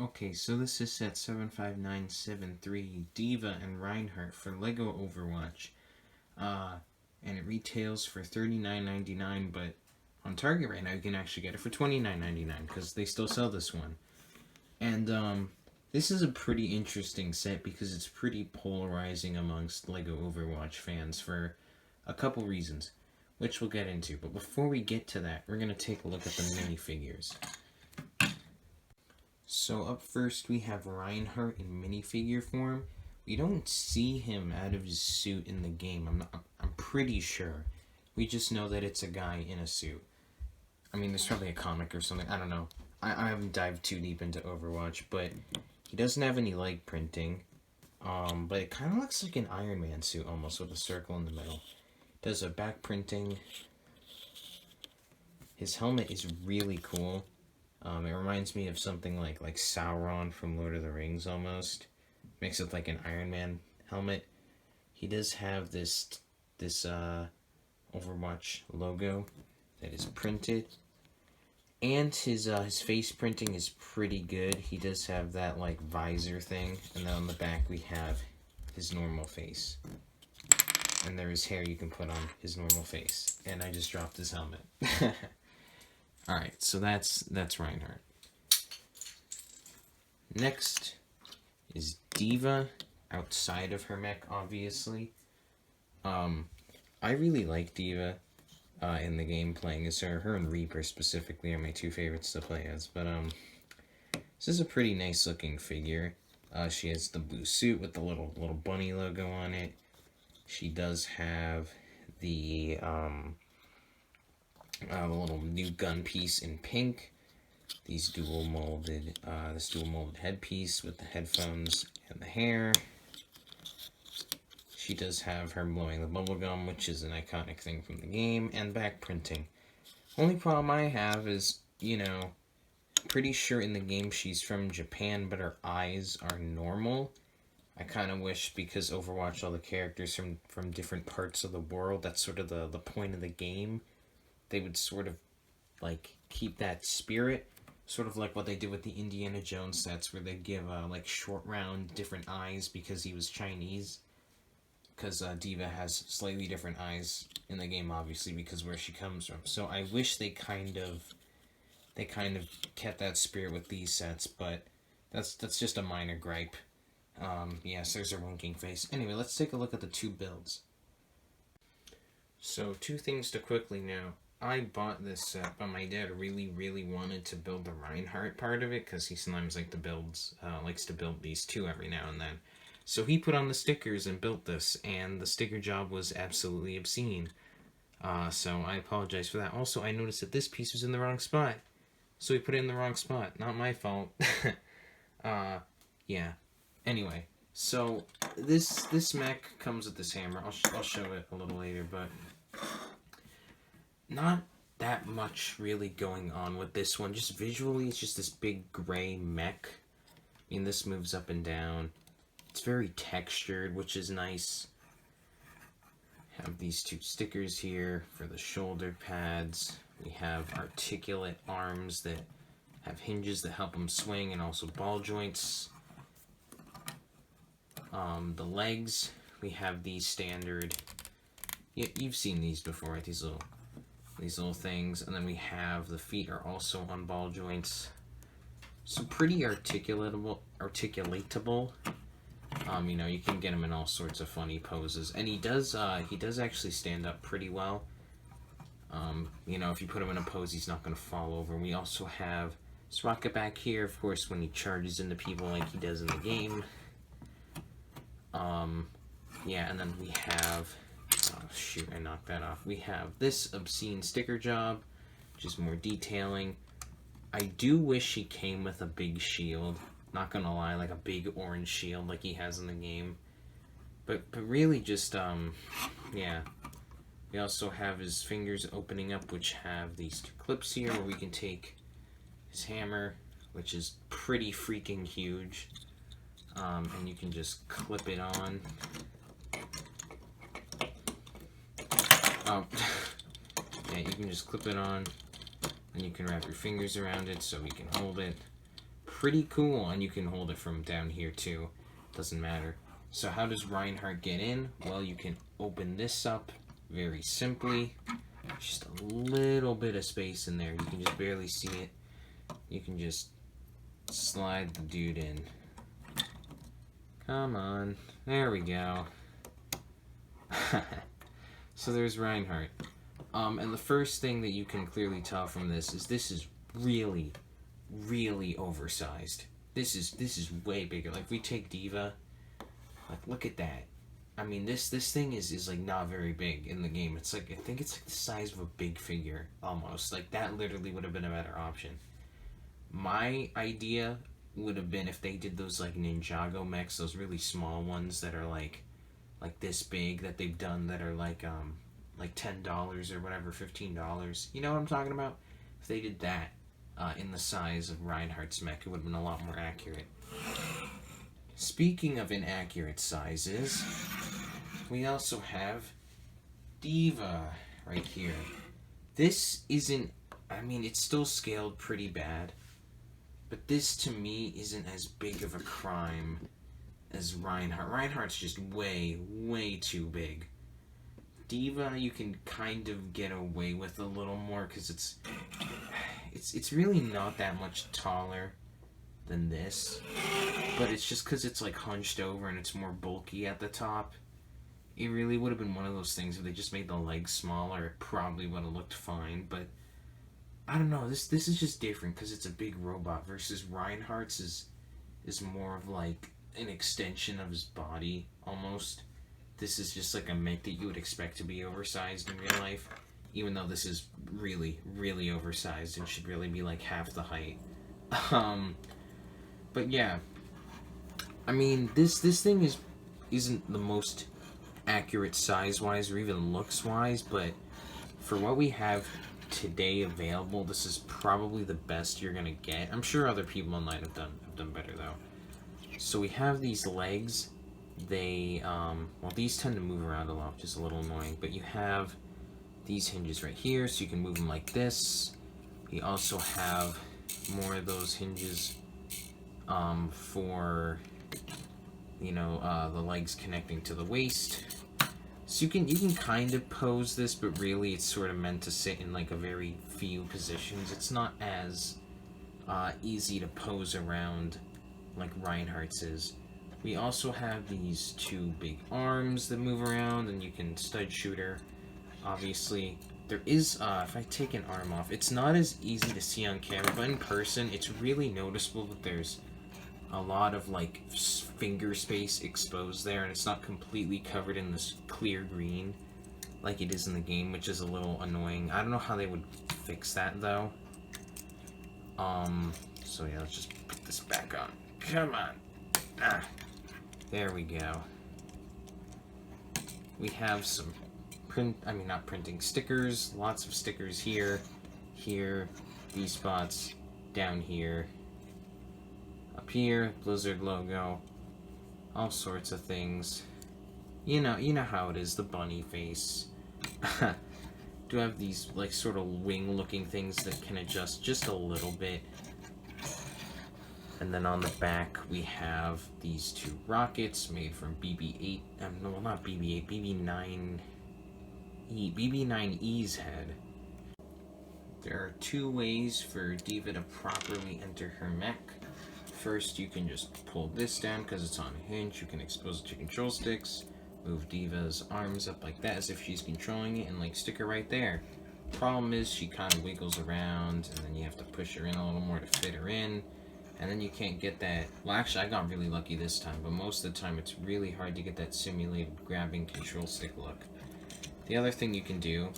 Okay, so this is set 75973, D.VA and Reinhardt for Lego Overwatch. And it retails for $39.99, but on Target right now you can actually get it for $29.99 because they still sell this one. And this is a pretty interesting set because it's pretty polarizing amongst Lego Overwatch fans for a couple reasons, which we'll get into. But before we get to that, we're going to take a look at the minifigures. So up first we have Reinhardt in minifigure form. We don't see him out of his suit in the game. I'm pretty sure. We just know that it's a guy in a suit. I mean, there's probably a comic or something. I don't know. I haven't dived too deep into Overwatch, but he doesn't have any leg printing. But it kind of looks like an Iron Man suit almost, with a circle in the middle. Does a back printing. His helmet is really cool. It reminds me of something like Sauron from Lord of the Rings almost. Makes it like an Iron Man helmet. He does have this Overwatch logo that is printed. And his face printing is pretty good. He does have that like visor thing. And then on the back we have his normal face. And there is hair you can put on his normal face. And I just dropped his helmet. Alright, so that's Reinhardt. Next is D.VA, outside of her mech, obviously. I really like D.VA in the game playing as her. Her and Reaper specifically are my two favorites to play as. But this is a pretty nice looking figure. She has the blue suit with the little bunny logo on it. She does have the little new gun piece in pink. This dual molded headpiece with the headphones and the hair. She does have her blowing the bubblegum, which is an iconic thing from the game, and back printing. Only problem I have is, pretty sure in the game she's from Japan, but her eyes are normal. I kind of wish, because Overwatch, all the characters from different parts of the world, that's sort of the point of the game. They would sort of, keep that spirit. Sort of like what they did with the Indiana Jones sets, where they give, short, round, different eyes because he was Chinese. Because D.VA has slightly different eyes in the game, obviously, because where she comes from. So I wish they kind of kept that spirit with these sets, but that's just a minor gripe. Yes, there's a winking face. Anyway, let's take a look at the two builds. So, two things to quickly know. I bought this set, but my dad really, really wanted to build the Reinhardt part of it, because he sometimes likes to build these two every now and then. So he put on the stickers and built this, and the sticker job was absolutely obscene. So I apologize for that. Also, I noticed that this piece was in the wrong spot. So he put it in the wrong spot. Not my fault. Yeah. Anyway, so this mech comes with this hammer. I'll show it a little later, but not that much really going on with this one. Just visually, it's just this big gray mech. I mean, this moves up and down. It's very textured, which is nice. Have these two stickers here for the shoulder pads. We have articulate arms that have hinges that help them swing, and also ball joints. The legs, we have these standard. You've seen these before, right? These little things, and then we have the feet are also on ball joints. So pretty articulatable. You can get him in all sorts of funny poses, and he does actually stand up pretty well. If you put him in a pose, he's not going to fall over. We also have this rocket back here, of course, when he charges into people like he does in the game. And then we have, oh shoot, I knocked that off. We have this obscene sticker job, which is more detailing. I do wish he came with a big shield. Not gonna lie, like a big orange shield like he has in the game. But really just, yeah. We also have his fingers opening up, which have these two clips here where we can take his hammer, which is pretty freaking huge. And you can just clip it on. Yeah, you can just clip it on, and you can wrap your fingers around it so we can hold it. pretty cool, and you can hold it from down here too. Doesn't matter. So how does Reinhardt get in? Well, you can open this up very simply. Just a little bit of space in there. You can just barely see it. You can just slide the dude in. Come on. There we go. So there's Reinhardt. And the first thing that you can clearly tell from this is really, really oversized. This is way bigger. Like, if we take D.VA, like, look at that. I mean, this thing is like not very big in the game. It's like, I think it's like the size of a big figure almost. Like, that literally would have been a better option. My idea would have been if they did those like Ninjago mechs, those really small ones that are like this big that they've done that are like $10 or whatever, $15. You know what I'm talking about? If they did that in the size of Reinhardt's mech, it would have been a lot more accurate. Speaking of inaccurate sizes, we also have D.VA right here. This isn't, I mean, it's still scaled pretty bad, but this to me isn't as big of a crime as Reinhardt. Reinhardt's just way, way too big. D.VA you can kind of get away with a little more because it's really not that much taller than this, but it's just because it's like hunched over and it's more bulky at the top. It really would have been one of those things if they just made the legs smaller. It probably would have looked fine, but I don't know. This is just different because it's a big robot versus Reinhardt's is more of like an extension of his body almost. This is just like a mech that you would expect to be oversized in real life, even though this is really, really oversized and should really be like half the height. But yeah, I mean, this thing isn't the most accurate size-wise or even looks-wise, but for what we have today available, this is probably the best you're gonna get. I'm sure other people might have done better though. So we have these legs. They well, these tend to move around a lot, which is a little annoying, but you have these hinges right here, so you can move them like this. We also have more of those hinges for, you know, the legs connecting to the waist. So you can kind of pose this, but really it's sort of meant to sit in like a very few positions. It's not as easy to pose around like Reinhardt's is. We also have these two big arms that move around, and you can stud shooter. Obviously, there is, if I take an arm off, it's not as easy to see on camera, but in person, it's really noticeable that there's a lot of, like, finger space exposed there, and it's not completely covered in this clear green like it is in the game, which is a little annoying. I don't know how they would fix that, though. So yeah, let's just put this back on. Come on. Ah. There we go. We have some not printing, stickers. Lots of stickers here, these spots, down here, up here, Blizzard logo, all sorts of things. You know how it is, the bunny face. Do have these, like, sort of wing-looking things that can adjust just a little bit. And then on the back, we have these two rockets made from BB-8. No, not BB-8, BB-9E's head. There are two ways for D.VA to properly enter her mech. First, you can just pull this down because it's on a hinge. You can expose it to control sticks. Move D.VA's arms up like that as if she's controlling it, and like stick her right there. Problem is, she kind of wiggles around, and then you have to push her in a little more to fit her in. And then you can't get that. Well, actually, I got really lucky this time, but most of the time it's really hard to get that simulated grabbing control stick look. The other thing you can do.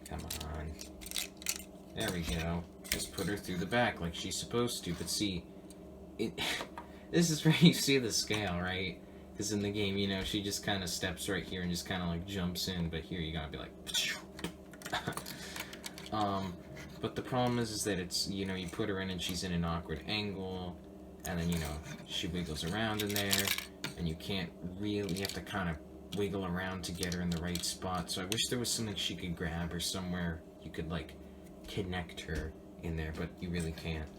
Come on. There we go. Just put her through the back like she's supposed to. But see, this is where you see the scale, right? Because in the game, you know, she just kind of steps right here and just kind of like jumps in. But here you gotta be like. But the problem is that it's, you know, you put her in and she's in an awkward angle, and then, you know, she wiggles around in there, and you can't really, you have to kind of wiggle around to get her in the right spot. So I wish there was something she could grab or somewhere you could, like, connect her in there, but you really can't.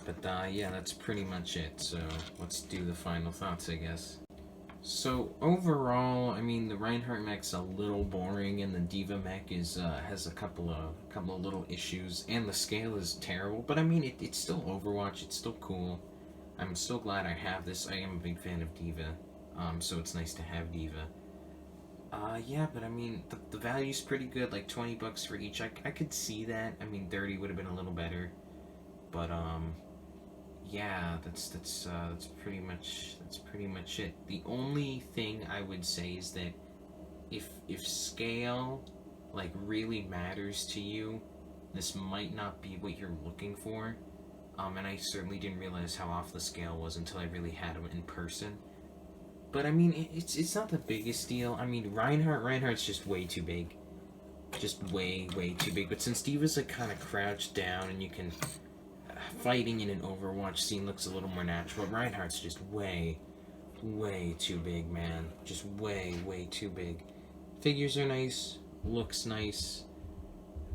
But yeah, that's pretty much it. So let's do the final thoughts, I guess. So overall, I mean, the Reinhardt mech's a little boring, and the D.Va mech is has a couple of little issues, and the scale is terrible. But I mean, it's still Overwatch. It's still cool. I'm still glad I have this. I am a big fan of D.Va, so it's nice to have D.Va. Yeah, but I mean, the value's pretty good, like $20 for each. I could see that. I mean, 30 would have been a little better, but yeah, that's pretty much it. The only thing I would say is that if scale like really matters to you, this might not be what you're looking for. And I certainly didn't realize how off the scale was until I really had him in person. But I mean, it's not the biggest deal. I mean, Reinhardt's just way too big, just way too big. But since D.Va's like kind of crouched down, and you can fighting in an Overwatch scene looks a little more natural. But Reinhardt's just way too big, man. Just way too big. Figures are nice, looks nice,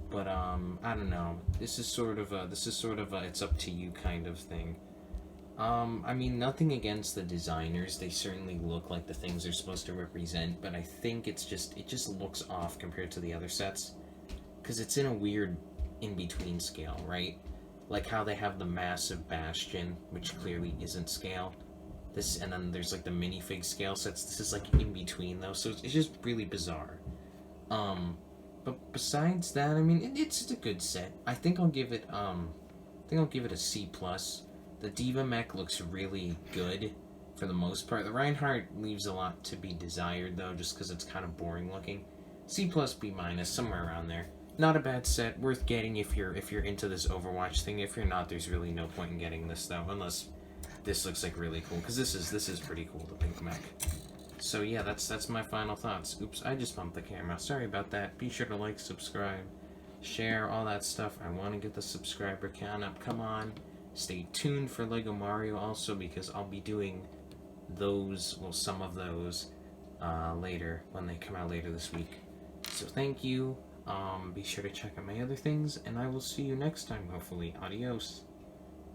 but I don't know. This is sort of a it's up to you kind of thing. I mean, nothing against the designers. They certainly look like the things they're supposed to represent, but I think it just looks off compared to the other sets, because it's in a weird in between scale, right? Like how they have the massive Bastion, which clearly isn't scale. This, and then there's like the minifig scale sets. This is like in between though, so it's just really bizarre. But besides that, I mean, it's a good set. I think I'll give it a C plus. The D.Va mech looks really good for the most part. The Reinhardt leaves a lot to be desired though, just because it's kind of boring looking. C plus, B minus, somewhere around there. Not a bad set, worth getting if you're into this Overwatch thing. If you're not, there's really no point in getting this though, unless this looks like really cool, because this is pretty cool, the pink mech. So yeah, that's my final thoughts. Oops, I just bumped the camera. Sorry about that. Be sure to like, subscribe, share, all that stuff. I want to get the subscriber count up. Come on. Stay tuned for Lego Mario also, because I'll be doing those, well, some of those, later, when they come out later this week. So thank you. Be sure to check out my other things, and I will see you next time, hopefully. Adios.